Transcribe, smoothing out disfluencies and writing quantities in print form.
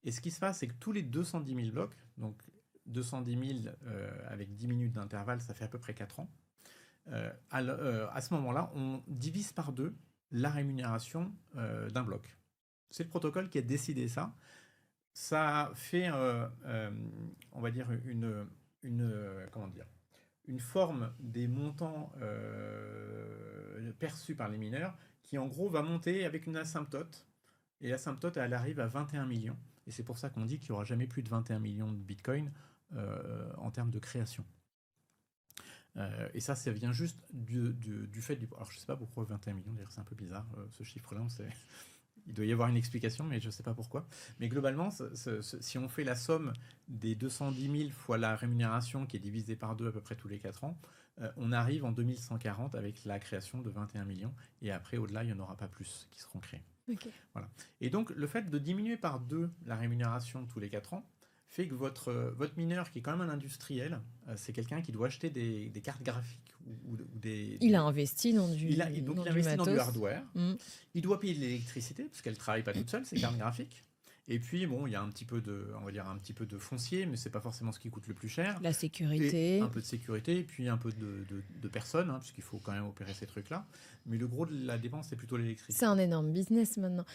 Et ce qui se passe, c'est que tous les 210 000 blocs, donc 210 000 avec 10 minutes d'intervalle, ça fait à peu près 4 ans. À ce moment-là, on divise par deux la rémunération d'un bloc. C'est le protocole qui a décidé ça. Ça fait, on va dire, comment dire, une forme des montants perçus par les mineurs qui, en gros, va monter avec une asymptote. Et l'asymptote, elle arrive à 21 millions. Et c'est pour ça qu'on dit qu'il n'y aura jamais plus de 21 millions de bitcoins en termes de création. Et ça vient juste du fait du... Alors, je ne sais pas pourquoi 21 millions, d'ailleurs, c'est un peu bizarre, ce chiffre-là. Il doit y avoir une explication, mais je ne sais pas pourquoi. Mais globalement, si on fait la somme des 210 000 fois la rémunération qui est divisée par deux à peu près tous les 4 ans, on arrive en 2140 avec la création de 21 millions. Et après, au-delà, il n'y en aura pas plus qui seront créés. Ok. Voilà. Et donc, le fait de diminuer par deux la rémunération tous les 4 ans fait que votre mineur, qui est quand même un industriel, c'est quelqu'un qui doit acheter des cartes graphiques ou Il a investi dans donc il investit dans du hardware. Mm. Il doit payer de l'électricité parce qu'elle ne travaille pas toute seule, ces cartes graphiques. Et puis bon, il y a un petit peu de foncier, mais c'est pas forcément ce qui coûte le plus cher. La sécurité. Et un peu de sécurité, et puis un peu de personnes, hein, puisqu'il faut quand même opérer ces trucs-là. Mais le gros de la dépense, c'est plutôt l'électricité. C'est un énorme business maintenant.